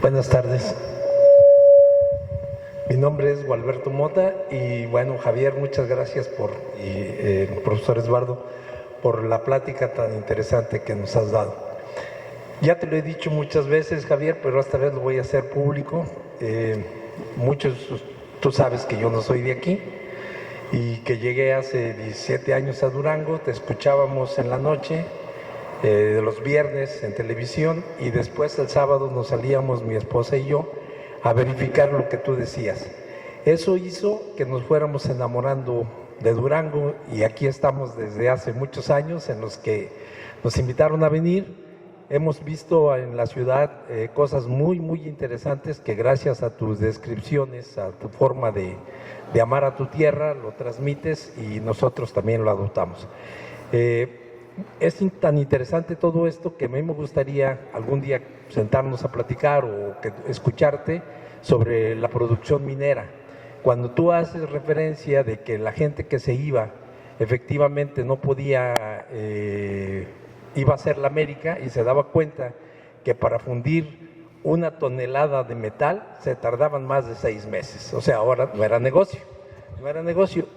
Buenas tardes. Mi nombre es Gualberto Mota y bueno, Javier, muchas gracias profesor Eduardo, por la plática tan interesante que nos has dado. Ya te lo he dicho muchas veces, Javier, pero esta vez lo voy a hacer público. Tú sabes que yo no soy de aquí y que llegué hace 17 años a Durango, te escuchábamos en la noche, de los viernes en televisión, y después el sábado nos salíamos mi esposa y yo a verificar lo que tú decías. Eso hizo que nos fuéramos enamorando de Durango y aquí estamos desde hace muchos años en los que nos invitaron a venir. Hemos visto en la ciudad cosas muy, muy interesantes que gracias a tus descripciones, a tu forma de amar a tu tierra, lo transmites y nosotros también lo adoptamos. Es tan interesante todo esto que a mí me gustaría algún día sentarnos a platicar o escucharte sobre la producción minera. Cuando tú haces referencia de que la gente que se iba efectivamente no podía, iba a ser la América y se daba cuenta que para fundir una tonelada de metal se tardaban más de 6 meses. O sea, ahora no era negocio.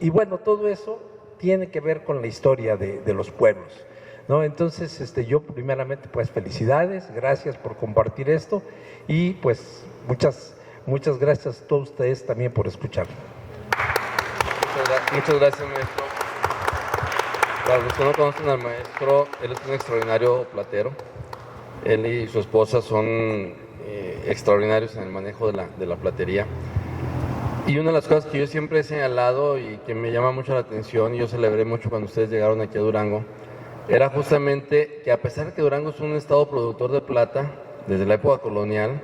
Y bueno, todo eso tiene que ver con la historia de los pueblos, ¿no? Entonces, yo primeramente, pues felicidades, gracias por compartir esto y pues muchas gracias a todos ustedes también por escuchar. Muchas gracias, maestro. Para los que no conocen al maestro, él es un extraordinario platero. Él y su esposa son extraordinarios en el manejo de la platería. Y una de las cosas que yo siempre he señalado y que me llama mucho la atención, y yo celebré mucho cuando ustedes llegaron aquí a Durango, era justamente que a pesar de que Durango es un estado productor de plata desde la época colonial,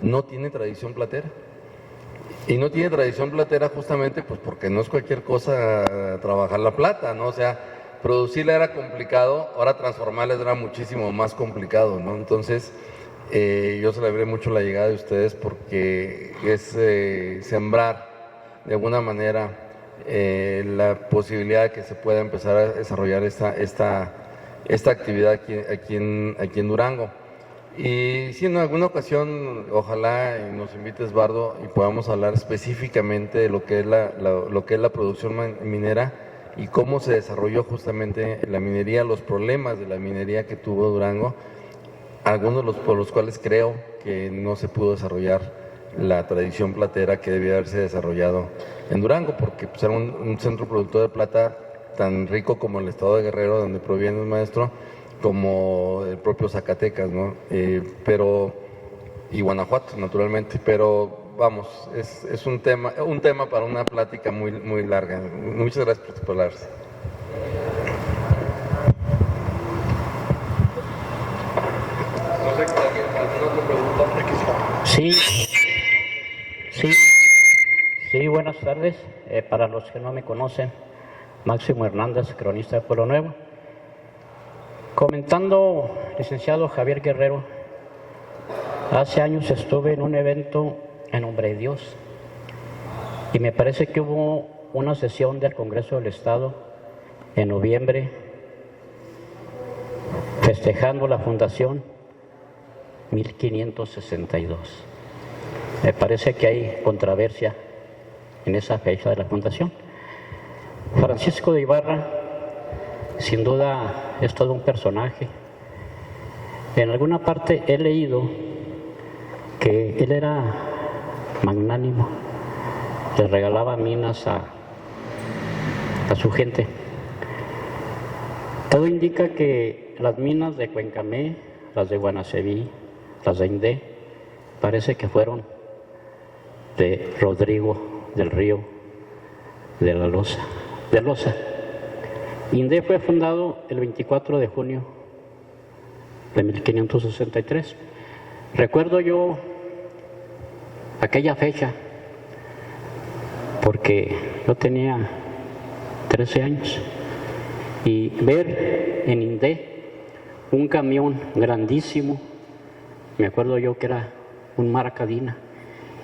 no tiene tradición platera. Y no tiene tradición platera justamente pues porque no es cualquier cosa trabajar la plata, ¿no? O sea, producirla era complicado, ahora transformarla era muchísimo más complicado, ¿no? Entonces, yo celebré mucho la llegada de ustedes porque es sembrar de alguna manera la posibilidad de que se pueda empezar a desarrollar esta actividad aquí en Durango. Y si en alguna ocasión, ojalá nos invites, Bardo, y podamos hablar específicamente de lo que es la producción minera y cómo se desarrolló justamente la minería, los problemas de la minería que tuvo Durango, algunos por los cuales creo que no se pudo desarrollar la tradición platera que debía haberse desarrollado en Durango, porque pues, era un centro productor de plata tan rico como el estado de Guerrero, donde proviene el maestro, como el propio Zacatecas, ¿no? Y Guanajuato, naturalmente, pero vamos, es un tema para una plática muy, muy larga. Muchas gracias por tus palabras. Sí, buenas tardes. Para los que no me conocen, Máximo Hernández, cronista de Pueblo Nuevo. Comentando, licenciado Javier Guerrero, hace años estuve en un evento en Nombre de Dios y me parece que hubo una sesión del Congreso del Estado en noviembre festejando la fundación 1562. Me parece que hay controversia en esa fecha de la fundación. Francisco de Ibarra, sin duda, es todo un personaje. En alguna parte he leído que él era magnánimo, le regalaba minas a su gente. Todo indica que las minas de Cuencamé, las de Guanaceví, las de Indé, parece que fueron de Rodrigo del Río de la Loza. Indé fue fundado el 24 de junio de 1563. Recuerdo yo aquella fecha porque yo tenía 13 años y ver en Indé un camión grandísimo, me acuerdo yo que era un Maracadina,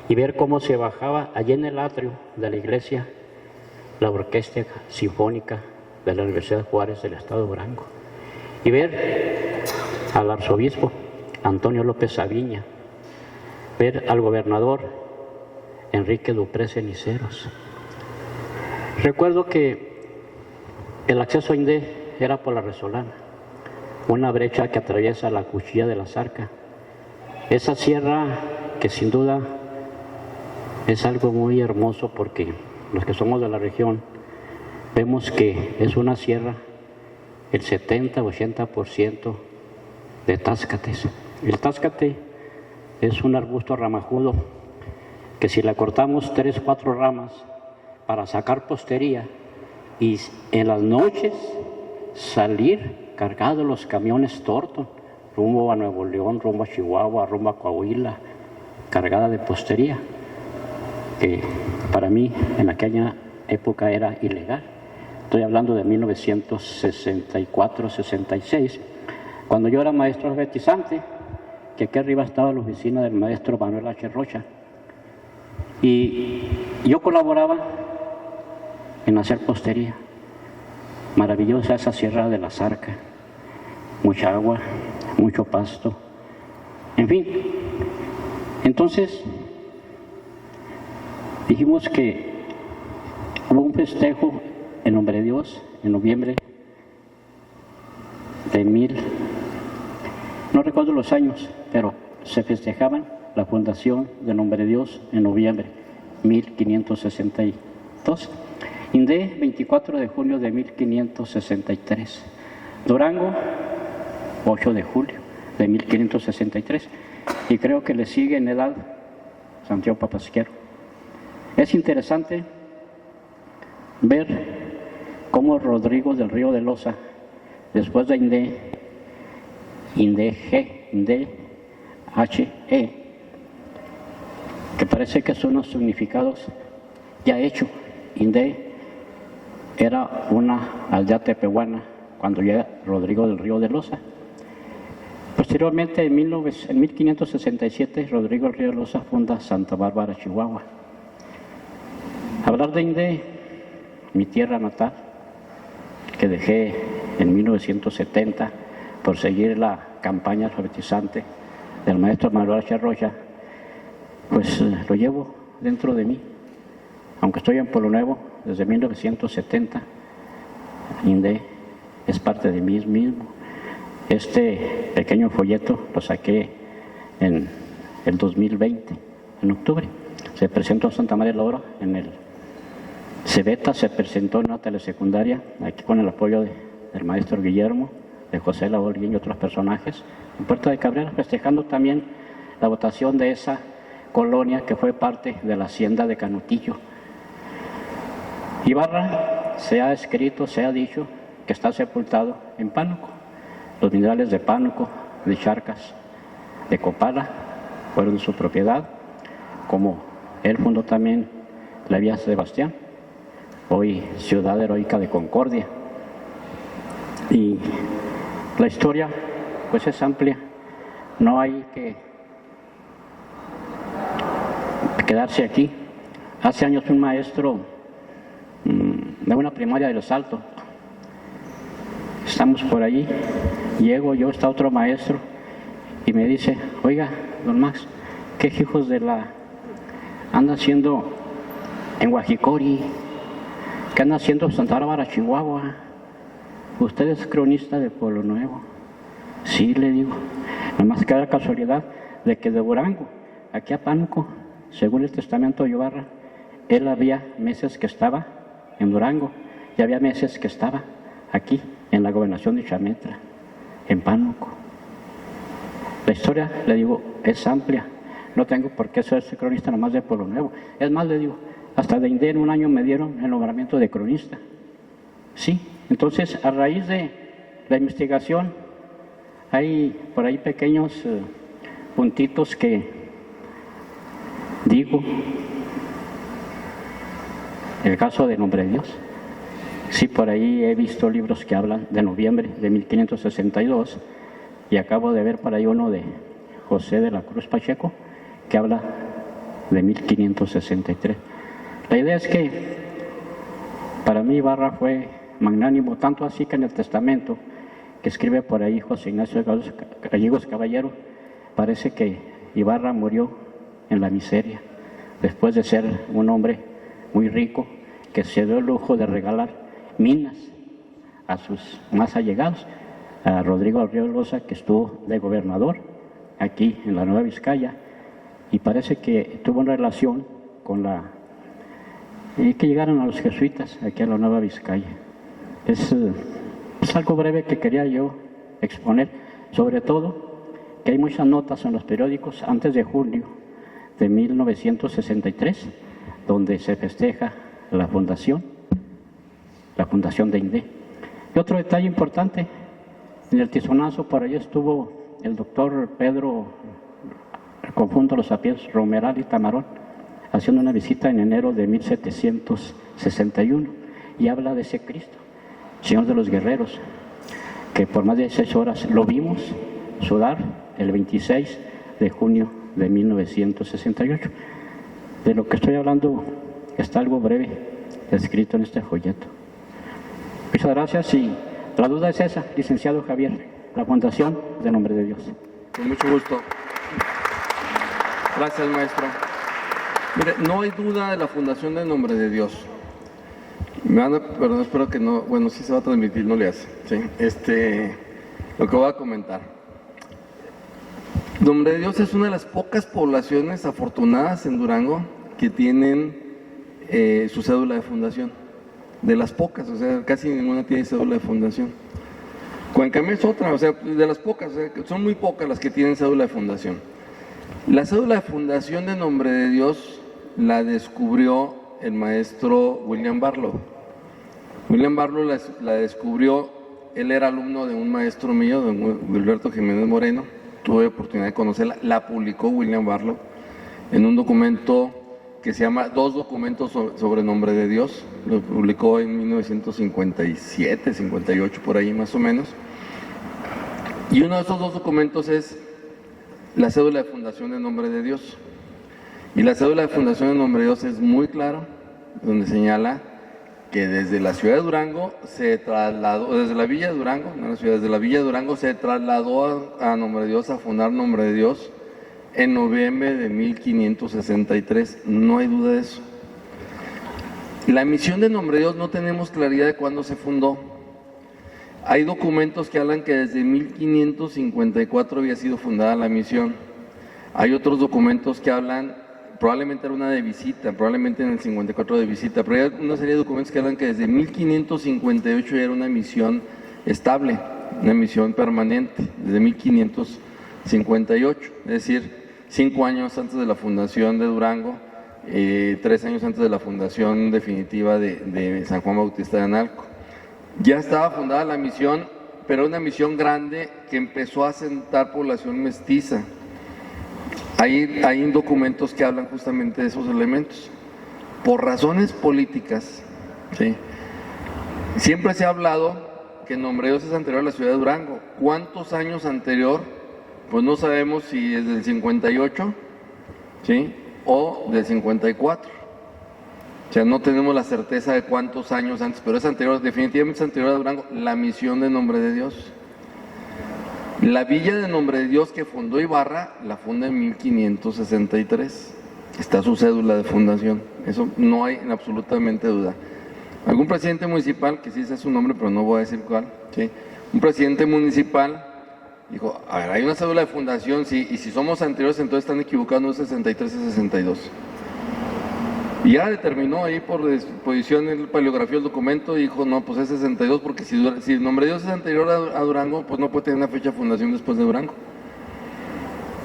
y ver cómo se bajaba allí en el atrio de la iglesia la Orquesta Sinfónica de la Universidad Juárez del Estado de Durango, y ver al arzobispo Antonio López Aviña ver al gobernador Enrique Dupré Ceniceros. Recuerdo que el acceso a INDE era por la Resolana, una brecha que atraviesa la Cuchilla de la Zarca. Esa sierra que sin duda es algo muy hermoso, porque los que somos de la región vemos que es una sierra, el 70-80% de táscates. El táscate es un arbusto ramajudo que si le cortamos 3-4 ramas para sacar postería y en las noches salir cargados los camiones Thornton rumbo a Nuevo León, rumbo a Chihuahua, rumbo a Coahuila, cargada de postería, que para mí en aquella época era ilegal. Estoy hablando de 1964-66, cuando yo era maestro alfabetizante, que aquí arriba estaba la oficina del maestro Manuel H. Rocha, y yo colaboraba en hacer postería. Maravillosa esa sierra de la Zarca, mucha agua, mucho pasto, en fin. Entonces dijimos que hubo un festejo en nombre de Dios en noviembre de no recuerdo los años, pero se festejaban la fundación de Nombre de Dios en noviembre 1562. INDE 24 de junio de 1563. Durango 8 de julio de 1563. Y creo que le sigue en edad Santiago Papasquiaro. Es interesante ver cómo Rodrigo del Río de Loza, después de INDE G, INDE H, E, que parece que son los significados ya hechos. INDE era una aldea tepehuana cuando llega Rodrigo del Río de Loza. Posteriormente, en 1567, Rodrigo del Río de Loza funda Santa Bárbara, Chihuahua. Hablar de INDE, mi tierra natal, que dejé en 1970 por seguir la campaña alfabetizante del maestro Manuel H. Rocha, pues lo llevo dentro de mí. Aunque estoy en Pueblo Nuevo desde 1970, INDE es parte de mí mismo. Este pequeño folleto lo saqué en el 2020, en octubre. Se presentó en Santa María la Oro, en el Cebeta, se presentó en una telesecundaria, aquí con el apoyo del maestro Guillermo, de José Labolguín y otros personajes, en Puerto de Cabrera, festejando también la votación de esa colonia que fue parte de la hacienda de Canutillo. Ibarra, se ha escrito, se ha dicho que está sepultado en Pánuco. Los minerales de Pánuco, de Charcas, de Copala, fueron de su propiedad, como él fundó también la Villa Sebastián, hoy Ciudad Heroica de Concordia. Y la historia pues es amplia, no hay que quedarse aquí. Hace años un maestro de una primaria de Los Altos, estamos por allí, llego yo, está otro maestro y me dice: oiga, don Max, ¿qué hijos de la anda haciendo en Guajicori? ¿Qué anda haciendo en Santa Bárbara, Chihuahua? ¿Usted es cronista de Pueblo Nuevo? Sí, le digo. Nomás que da la casualidad de que de Durango, aquí a Pánuco, según el testamento de Ibarra, él había meses que estaba en Durango y había meses que estaba aquí, en la gobernación de Chametra, en Pánuco. La historia, le digo, es amplia. No tengo por qué ser cronista nomás de Pueblo Nuevo. Es más, le digo, hasta de INDE en un año me dieron el nombramiento de cronista. Sí, entonces a raíz de la investigación hay por ahí pequeños puntitos que digo. El caso de Nombre de Dios. Sí, por ahí he visto libros que hablan de noviembre de 1562 y acabo de ver por ahí uno de José de la Cruz Pacheco que habla de 1563. La idea es que para mí Ibarra fue magnánimo, tanto así que en el testamento que escribe por ahí José Ignacio Gallegos Caballero, parece que Ibarra murió en la miseria, después de ser un hombre muy rico que se dio el lujo de regalar minas a sus más allegados, a Rodrigo Arriola, que estuvo de gobernador aquí en la Nueva Vizcaya, y parece que tuvo una relación con que llegaron a los jesuitas aquí a la Nueva Vizcaya. Es algo breve que quería yo exponer, sobre todo que hay muchas notas en los periódicos antes de julio de 1963, donde se festeja la fundación de INDE. Y otro detalle importante, en el Tizonazo por ahí estuvo el doctor Pedro, confundo los apellidos, Romeral y Tamarón, haciendo una visita en enero de 1761 y habla de ese Cristo, Señor de los guerreros, que por más de 16 horas lo vimos sudar el 26 de junio de 1968. De lo que estoy hablando está algo breve escrito en este folleto. Muchas gracias, y la duda es esa, licenciado Javier, la Fundación de Nombre de Dios. Con mucho gusto. Gracias, maestro. Mire, no hay duda de la Fundación de Nombre de Dios. Perdón, espero que no, bueno, sí se va a transmitir, no le hace. ¿Sí? Lo que voy a comentar. Nombre de Dios es una de las pocas poblaciones afortunadas en Durango que tienen su cédula de fundación. De las pocas, o sea, casi ninguna tiene cédula de fundación. Cuencamé es otra, o sea, de las pocas, o sea, son muy pocas las que tienen cédula de fundación. La cédula de fundación de Nombre de Dios la descubrió el maestro William Barlow. William Barlow la descubrió, él era alumno de un maestro mío, de Gilberto Jiménez Moreno, tuve oportunidad de conocerla, la publicó William Barlow en un documento que se llama Dos documentos sobre Nombre de Dios, lo publicó en 1957, 58, por ahí más o menos. Y uno de esos dos documentos es la cédula de fundación de Nombre de Dios. Y la cédula de fundación de Nombre de Dios es muy claro, donde señala que desde la ciudad de Durango se trasladó, desde la villa de Durango, no la ciudad, desde la villa de Durango se trasladó a Nombre de Dios, a fundar Nombre de Dios, en noviembre de 1563, no hay duda de eso. La misión de Nombre de Dios no tenemos claridad de cuándo se fundó. Hay documentos que hablan que desde 1554 había sido fundada la misión. Hay otros documentos que hablan, probablemente era una de visita, probablemente en el 54 de visita, pero hay una serie de documentos que hablan que desde 1558 ya era una misión estable, una misión permanente, desde 1558, es decir, 5 años antes de la fundación de Durango, 3 años antes de la fundación definitiva de San Juan Bautista de Analco. Ya estaba fundada la misión, pero una misión grande que empezó a asentar población mestiza. Hay documentos que hablan justamente de esos elementos. Por razones políticas, ¿sí? Siempre se ha hablado que Nombre de Dios es anterior a la ciudad de Durango. ¿Cuántos años anterior? Pues no sabemos si es del 58, ¿sí? O del 54. O sea, no tenemos la certeza de cuántos años antes, pero es anterior, definitivamente es anterior a Durango, la misión de Nombre de Dios. La villa de Nombre de Dios que fundó Ibarra, la funda en 1563. Está su cédula de fundación, eso no hay absolutamente duda. Algún presidente municipal, que sí sé su nombre, pero no voy a decir cuál, ¿sí? Un presidente municipal dijo, a ver, hay una cédula de fundación, sí, y si somos anteriores, entonces están equivocados, no es 63, es 62. Y ya determinó ahí por disposición, él paleografió el documento y dijo, no, pues es 62, porque si Nombre de Dios es anterior a Durango, pues no puede tener una fecha de fundación después de Durango.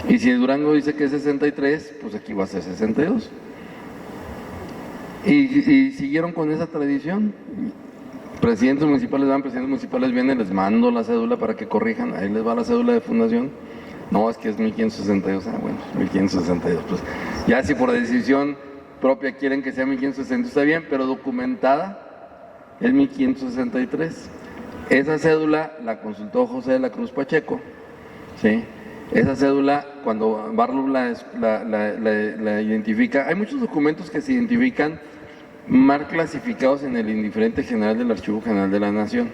Y si Durango dice que es 63, pues aquí va a ser 62. Y siguieron con esa tradición. Presidentes municipales vienen, les mando la cédula para que corrijan, ahí les va la cédula de fundación. No, es que es 1562, bueno, 1562, pues ya si por decisión propia quieren que sea 1562 está bien, pero documentada es 1563. Esa cédula la consultó José de la Cruz Pacheco, ¿sí? Esa cédula, cuando Barlow la identifica, hay muchos documentos que se identifican mal clasificados en el indiferente general del Archivo General de la Nación.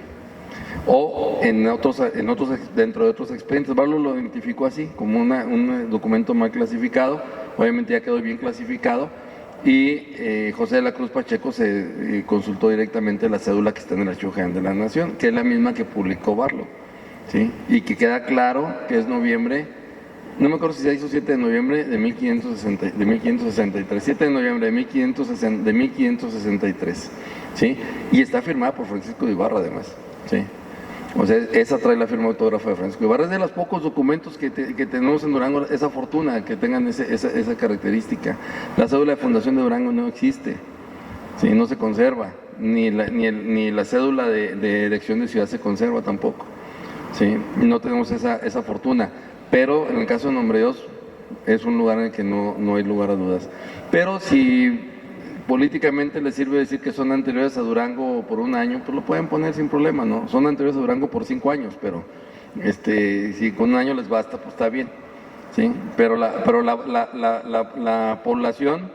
o dentro de otros expedientes. Barlow lo identificó así, como un documento mal clasificado, obviamente ya quedó bien clasificado, y José de la Cruz Pacheco se consultó directamente la cédula que está en el Archivo General de la Nación, que es la misma que publicó Barlow, ¿sí? Y que queda claro que es noviembre, no me acuerdo si se hizo 7 de noviembre de 1563, 7 de noviembre de 1563, ¿sí? Y está firmada por Francisco de Ibarra además, ¿sí? O sea, esa trae la firma autógrafa de Francisco Ibarra. Es de los pocos documentos que tenemos en Durango, esa fortuna, que tengan esa característica. La cédula de fundación de Durango no existe, ¿sí? No se conserva, ni la cédula de elección de ciudad se conserva tampoco, ¿sí? No tenemos esa fortuna, pero en el caso de Nombre de Dios es un lugar en el que no hay lugar a dudas. Pero si políticamente les sirve decir que son anteriores a Durango por un año, pues lo pueden poner sin problema, ¿no? Son anteriores a Durango por 5 años, pero si con un año les basta, pues está bien, ¿sí? Pero la población,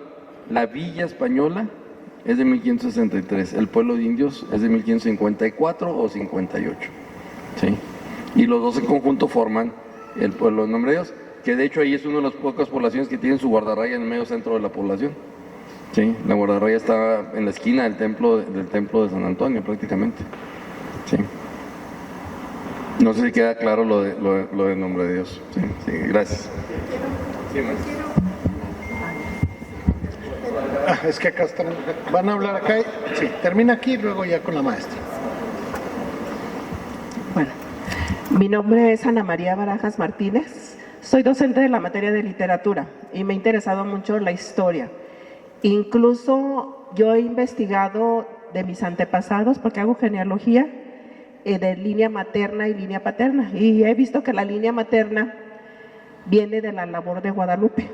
la villa española es de 1563, el pueblo de indios es de 1554 o 58, ¿sí? Y los dos en conjunto forman el pueblo de Nombre de Dios, que de hecho ahí es una de las pocas poblaciones que tienen su guardarraya en el medio centro de la población. Sí, la guardarraya está en la esquina del templo de San Antonio prácticamente. Sí. No sé si queda claro lo de Nombre de Dios. Sí, sí, gracias. Sí, es que acá están, van a hablar acá. Sí, termina aquí y luego ya con la maestra. Bueno, mi nombre es Ana María Barajas Martínez. Soy docente de la materia de literatura y me ha interesado mucho la historia. Incluso yo he investigado de mis antepasados, porque hago genealogía, de línea materna y línea paterna, y he visto que la línea materna viene de la labor de Guadalupe.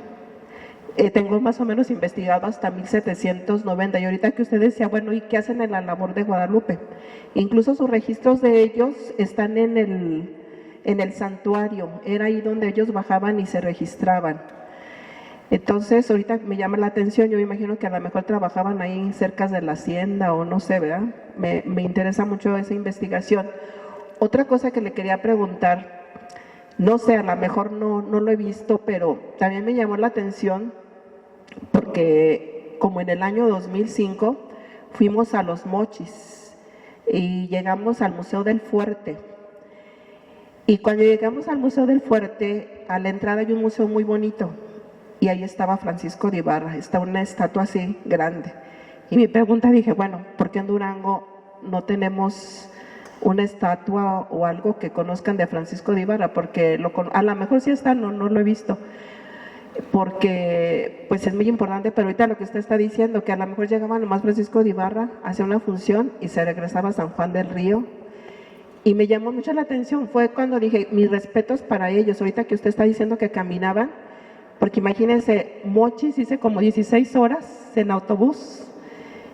Tengo más o menos investigado hasta 1790, y ahorita que usted decía, bueno, ¿y qué hacen en la labor de Guadalupe? Incluso sus registros de ellos están en el santuario, era ahí donde ellos bajaban y se registraban. Entonces, ahorita me llama la atención, yo me imagino que a lo mejor trabajaban ahí cerca de la hacienda o no sé, ¿verdad? Me interesa mucho esa investigación. Otra cosa que le quería preguntar, no sé, a lo mejor no lo he visto, pero también me llamó la atención porque como en el año 2005 fuimos a Los Mochis y llegamos al Museo del Fuerte. Y cuando llegamos al Museo del Fuerte, a la entrada hay un museo muy bonito. Y ahí estaba Francisco de Ibarra, está una estatua así grande. Y mi pregunta dije, bueno, ¿por qué en Durango no tenemos una estatua o algo que conozcan de Francisco de Ibarra? Porque a lo mejor sí está, no lo he visto, porque pues es muy importante, pero ahorita lo que usted está diciendo, que a lo mejor llegaba nomás Francisco de Ibarra, hacía una función y se regresaba a San Juan del Río. Y me llamó mucho la atención, fue cuando dije, mis respetos para ellos, ahorita que usted está diciendo que caminaban, porque imagínense, Mochis hice como 16 horas en autobús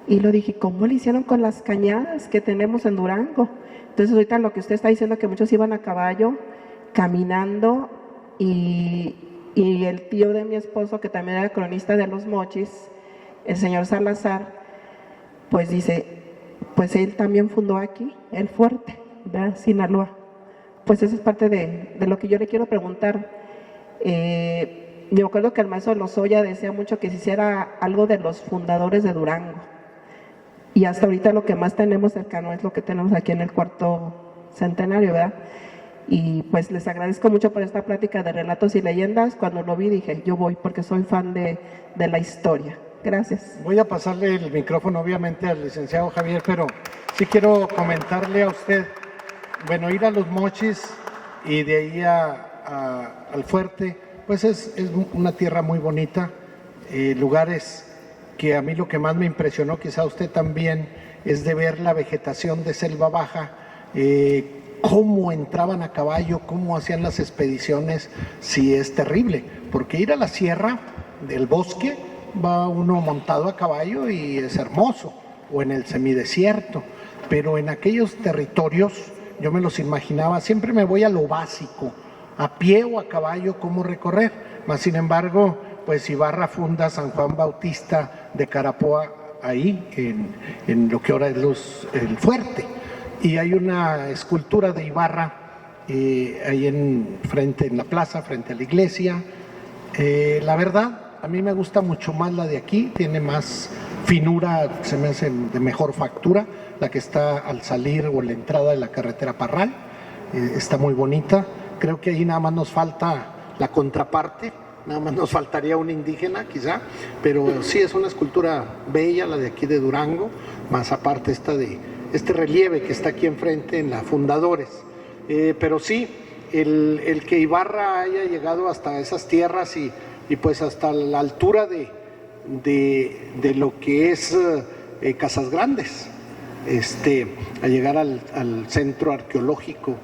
y lo dije, ¿cómo le hicieron con las cañadas que tenemos en Durango? Entonces ahorita lo que usted está diciendo, que muchos iban a caballo, caminando, y el tío de mi esposo, que también era cronista de los Mochis, el señor Salazar, pues dice, pues él también fundó aquí el fuerte, ¿verdad? Sinaloa. Pues eso es parte de lo que yo le quiero preguntar. Me acuerdo que el maestro Lozoya decía mucho que se hiciera algo de los fundadores de Durango. Y hasta ahorita lo que más tenemos cercano es lo que tenemos aquí en el 4º centenario, ¿verdad? Y pues les agradezco mucho por esta plática de relatos y leyendas. Cuando lo vi dije, yo voy porque soy fan de la historia. Gracias. Voy a pasarle el micrófono obviamente al licenciado Javier, pero sí quiero comentarle a usted, bueno, ir a Los Mochis y de ahí al Fuerte, pues es una tierra muy bonita, lugares que a mí lo que más me impresionó, quizá a usted también, es de ver la vegetación de selva baja, cómo entraban a caballo, cómo hacían las expediciones. Sí, es terrible, porque ir a la sierra del bosque, va uno montado a caballo y es hermoso, o en el semidesierto, pero en aquellos territorios yo me los imaginaba, siempre me voy a lo básico, a pie o a caballo, cómo recorrer. Mas sin embargo, pues Ibarra funda San Juan Bautista de Carapoa ahí, en lo que ahora es el Fuerte. y hay una escultura de Ibarra ahí en la plaza, frente a la iglesia. La verdad, a mí me gusta mucho más la de aquí, tiene más finura, se me hace de mejor factura, la que está al salir o en la entrada de la carretera Parral, está muy bonita. Creo que ahí nada más nos falta la contraparte, nada más nos faltaría un indígena quizá, pero sí es una escultura bella la de aquí de Durango, más aparte este relieve que está aquí enfrente en la Fundadores. Pero sí, el que Ibarra haya llegado hasta esas tierras y pues hasta la altura de lo que es Casas Grandes, a llegar al centro arqueológico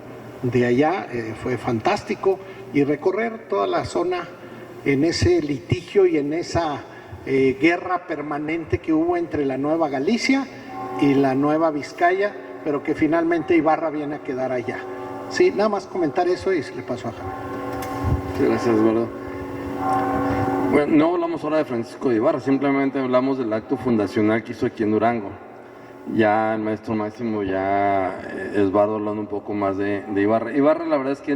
de allá, fue fantástico, y recorrer toda la zona en ese litigio y en esa guerra permanente que hubo entre la Nueva Galicia y la Nueva Vizcaya, pero que finalmente Ibarra viene a quedar allá. Sí, nada más comentar eso y se le paso a Javier. Muchas gracias, Eduardo. Bueno, no hablamos ahora de Francisco de Ibarra, simplemente hablamos del acto fundacional que hizo aquí en Durango. Ya el maestro Máximo, ya Eduardo hablando un poco más de Ibarra. Ibarra la verdad es que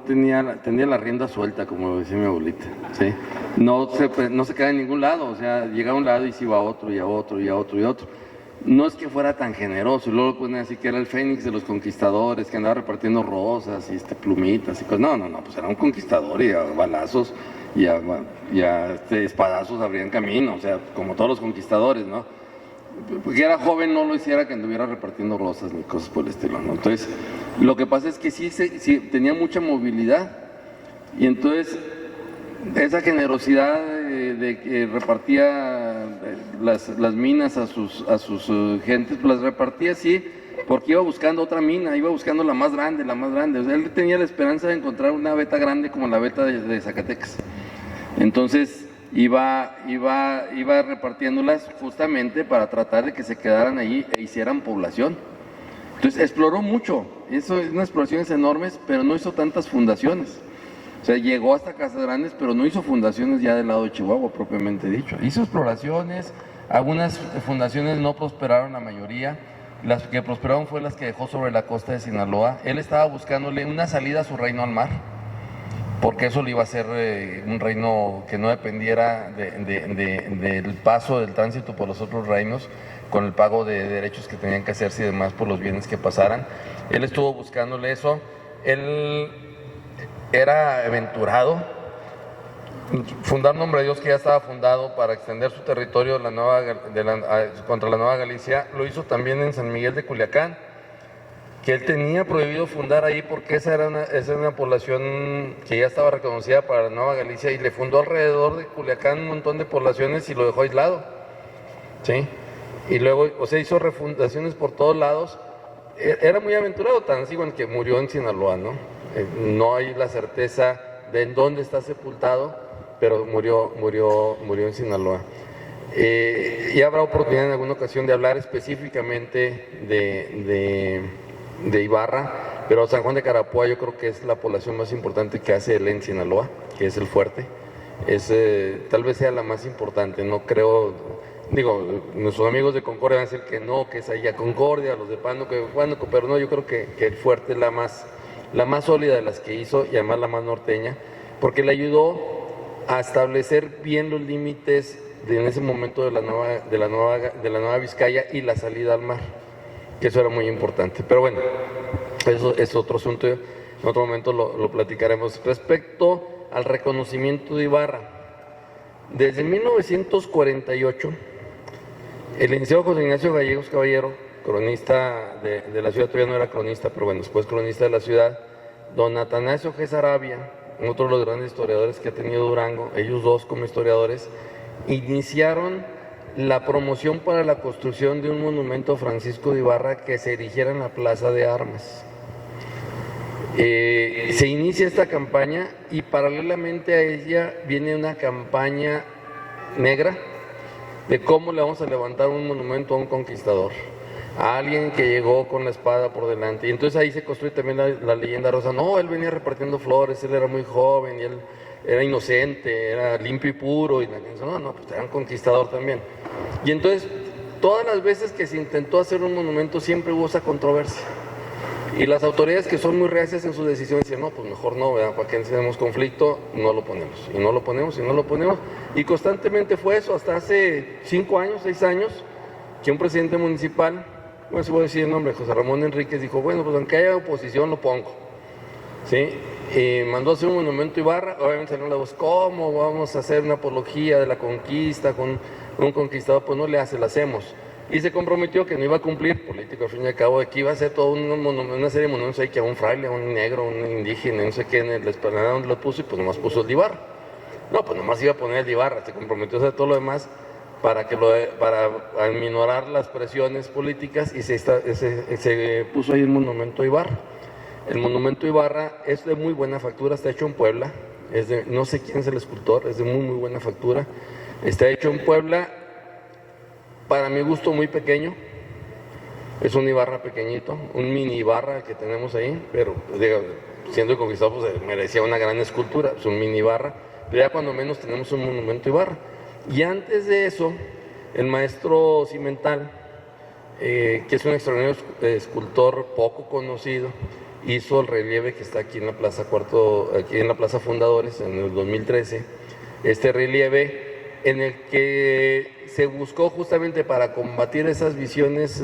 tenía la rienda suelta, como decía mi abuelita, ¿sí? No se queda en ningún lado, o sea, llega a un lado y se iba a otro, y a otro, y a otro, y a otro. No es que fuera tan generoso, y luego lo ponen así que era el fénix de los conquistadores, que andaba repartiendo rosas y plumitas y cosas. No, pues era un conquistador, y a balazos y a espadazos abrían camino, o sea, como todos los conquistadores, ¿no? Porque era joven, no lo hiciera que anduviera repartiendo rosas ni cosas por el estilo, ¿no? Entonces, lo que pasa es que sí tenía mucha movilidad, y entonces esa generosidad de que repartía las minas a sus gentes, pues las repartía así, porque iba buscando otra mina, iba buscando la más grande. O sea, él tenía la esperanza de encontrar una veta grande como la veta de Zacatecas. Entonces iba repartiéndolas justamente para tratar de que se quedaran allí e hicieran población. Entonces exploró mucho, eso es unas exploraciones enormes, pero no hizo tantas fundaciones. O sea, llegó hasta Casas Grandes, pero no hizo fundaciones ya del lado de Chihuahua, propiamente dicho. Hizo exploraciones, algunas fundaciones no prosperaron, la mayoría. Las que prosperaron fueron las que dejó sobre la costa de Sinaloa. Él estaba buscándole una salida a su reino al mar, porque eso le iba a hacer un reino que no dependiera del paso del tránsito por los otros reinos, con el pago de derechos que tenían que hacerse y demás por los bienes que pasaran. Él estuvo buscándole eso. Él era aventurado. Fundar Nombre de Dios, que ya estaba fundado para extender su territorio contra la Nueva Galicia, lo hizo también en San Miguel de Culiacán, que él tenía prohibido fundar ahí porque esa era una población que ya estaba reconocida para la Nueva Galicia, y le fundó alrededor de Culiacán un montón de poblaciones y lo dejó aislado, ¿sí? Y luego, o sea, hizo refundaciones por todos lados. Era muy aventurado, tan así que murió en Sinaloa, ¿no? No hay la certeza de en dónde está sepultado, pero murió en Sinaloa. Y habrá oportunidad en alguna ocasión de hablar específicamente de Ibarra, pero San Juan de Carapoa yo creo que es la población más importante que hace él en Sinaloa, que es el fuerte. Tal vez sea la más importante, no creo, nuestros amigos de Concordia van a decir que no, que es allá Concordia, los de Pánuco, pero no, yo creo que el fuerte es la más sólida de las que hizo, y además la más norteña, porque le ayudó a establecer bien los límites en ese momento de la Nueva Vizcaya y la salida al mar, que eso era muy importante. Pero bueno, eso es otro asunto, en otro momento lo platicaremos. Respecto al reconocimiento de Ibarra, desde 1948, el licenciado José Ignacio Gallegos Caballero, cronista de la ciudad, todavía no era cronista, pero bueno, después cronista de la ciudad, don Atanasio G. Sarabia, otro de los grandes historiadores que ha tenido Durango, ellos dos como historiadores, iniciaron la promoción para la construcción de un monumento a Francisco de Ibarra que se erigiera en la Plaza de Armas. Se inicia esta campaña, y paralelamente a ella viene una campaña negra de cómo le vamos a levantar un monumento a un conquistador, a alguien que llegó con la espada por delante. Y entonces ahí se construye también la leyenda rosa. No, él venía repartiendo flores, él era muy joven y él era inocente, era limpio y puro. Y no, pues era un conquistador también. Y entonces todas las veces que se intentó hacer un monumento siempre hubo esa controversia. Y las autoridades, que son muy reacias en su decisión, decían, no, pues mejor no, ¿verdad? Para que no tenemos conflicto, no lo ponemos. Y no lo ponemos, y no lo ponemos. Y constantemente fue eso, hasta hace 5 años, 6 años, que un presidente municipal, no sé si voy a decir el nombre, José Ramón Enríquez, dijo, bueno, pues aunque haya oposición, lo pongo. ¿Sí? Y mandó a hacer un monumento a Ibarra. Obviamente salió la voz, ¿cómo vamos a hacer una apología de la conquista con un conquistador? Pues no le hace, la hacemos. Y se comprometió que no iba a cumplir, político al fin y al cabo, de que iba a hacer toda una serie de monumentos ahí, que a un fraile, a un negro, a un indígena, no sé qué, en la esplanada donde lo puso, y pues nomás puso el de Ibarra. No, pues nomás iba a poner el de Ibarra, se comprometió a hacer todo lo demás para aminorar las presiones políticas, y se puso ahí el monumento a Ibarra. El monumento a Ibarra es de muy buena factura, está hecho en Puebla, no sé quién es el escultor, es de muy, muy buena factura. Está hecho en Puebla, para mi gusto muy pequeño, es un Ibarra pequeñito, un mini Ibarra que tenemos ahí, pero digo, siendo el conquistador pues merecía una gran escultura, es un mini Ibarra, pero ya cuando menos tenemos un monumento a Ibarra. Y antes de eso, el maestro Cimental, que es un extraordinario escultor poco conocido, hizo el relieve que está aquí en la Plaza aquí en la Plaza Fundadores en el 2013, este relieve en el que se buscó justamente para combatir esas visiones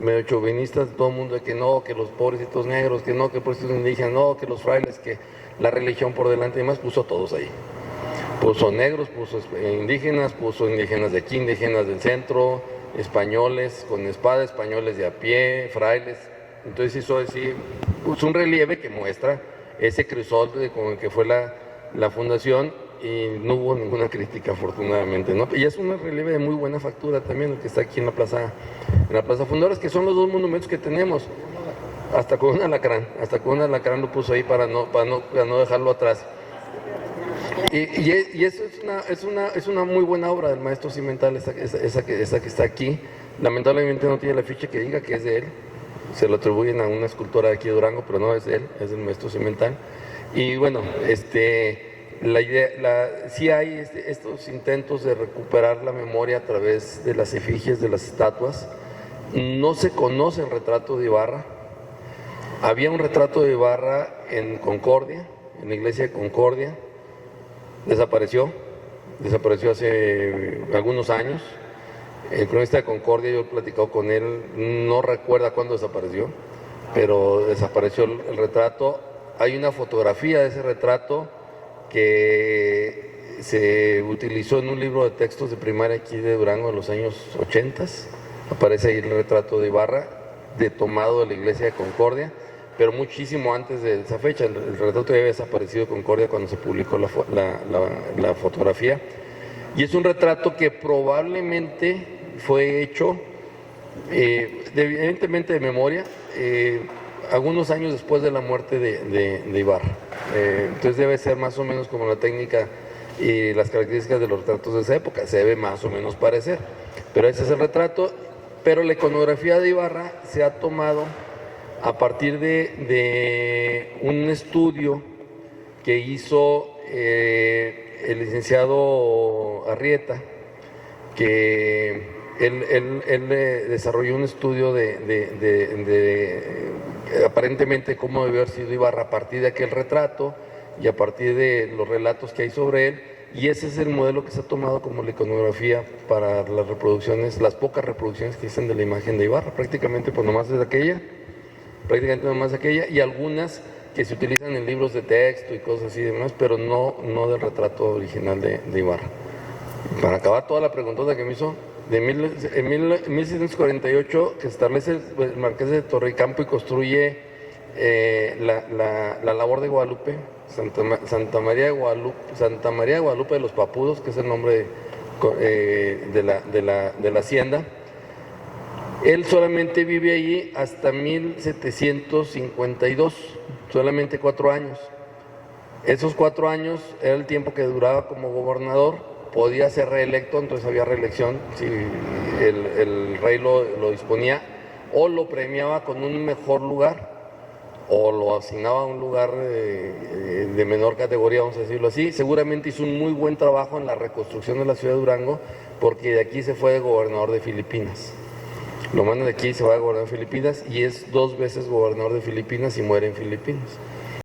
medio chauvinistas de todo el mundo, de que no, que los pobrecitos negros, que no, que pobrecitos indígenas, no, que los frailes, que la religión por delante y demás, puso todos ahí. Puso negros, puso indígenas de aquí, indígenas del centro, españoles con espada, españoles de a pie, frailes. Entonces hizo así, puso un relieve que muestra ese crisol con el que fue la fundación, y no hubo ninguna crítica, afortunadamente, ¿no? Y es un relieve de muy buena factura también, el que está aquí en la Plaza Fundadores, que son los dos monumentos que tenemos, hasta con un alacrán lo puso ahí para no dejarlo atrás. Y eso es una muy buena obra del maestro Cimental, esa que está aquí. Lamentablemente no tiene la ficha que diga que es de él, se lo atribuyen a una escultora de aquí de Durango, pero no es de él, es del maestro Cimental. Y bueno, la idea, sí hay estos intentos de recuperar la memoria a través de las efigies, de las estatuas. No se conoce el retrato de Ibarra. Había un retrato de Ibarra en Concordia, en la iglesia de Concordia. Desapareció hace algunos años. El cronista de Concordia, yo he platicado con él, no recuerda cuándo desapareció, pero desapareció el retrato. Hay una fotografía de ese retrato que se utilizó en un libro de textos de primaria aquí de Durango en los años 80. Aparece ahí el retrato de Ibarra, tomado de la iglesia de Concordia, pero muchísimo antes de esa fecha. El retrato ya había desaparecido de Concordia cuando se publicó la fotografía. Y es un retrato que probablemente fue hecho, evidentemente de memoria, algunos años después de la muerte de Ibarra. Entonces debe ser más o menos como la técnica y las características de los retratos de esa época, se debe más o menos parecer. Pero ese es el retrato, pero la iconografía de Ibarra se ha tomado a partir de un estudio que hizo el licenciado Arrieta, que él desarrolló un estudio de aparentemente cómo debió haber sido Ibarra a partir de aquel retrato y a partir de los relatos que hay sobre él, y ese es el modelo que se ha tomado como la iconografía para las reproducciones, las pocas reproducciones que dicen de la imagen de Ibarra, prácticamente pues nomás de aquella, y algunas que se utilizan en libros de texto y cosas así y demás, pero no del retrato original de Ibarra. Para acabar toda la preguntota que me hizo, en 1648 que se establece el Marqués de Torrecampo y construye la labor de Guadalupe, Santa María de Guadalupe de los Papudos, que es el nombre de la hacienda. Él solamente vive allí hasta 1752, solamente 4 años. Esos 4 años era el tiempo que duraba como gobernador, podía ser reelecto, entonces había reelección si el rey lo disponía, o lo premiaba con un mejor lugar. o lo asignaba a un lugar de menor categoría, vamos a decirlo así. Seguramente hizo un muy buen trabajo en la reconstrucción de la ciudad de Durango, porque de aquí se fue de gobernador de Filipinas. Lo mandan de aquí, se va de gobernador de Filipinas y es 2 veces gobernador de Filipinas y muere en Filipinas.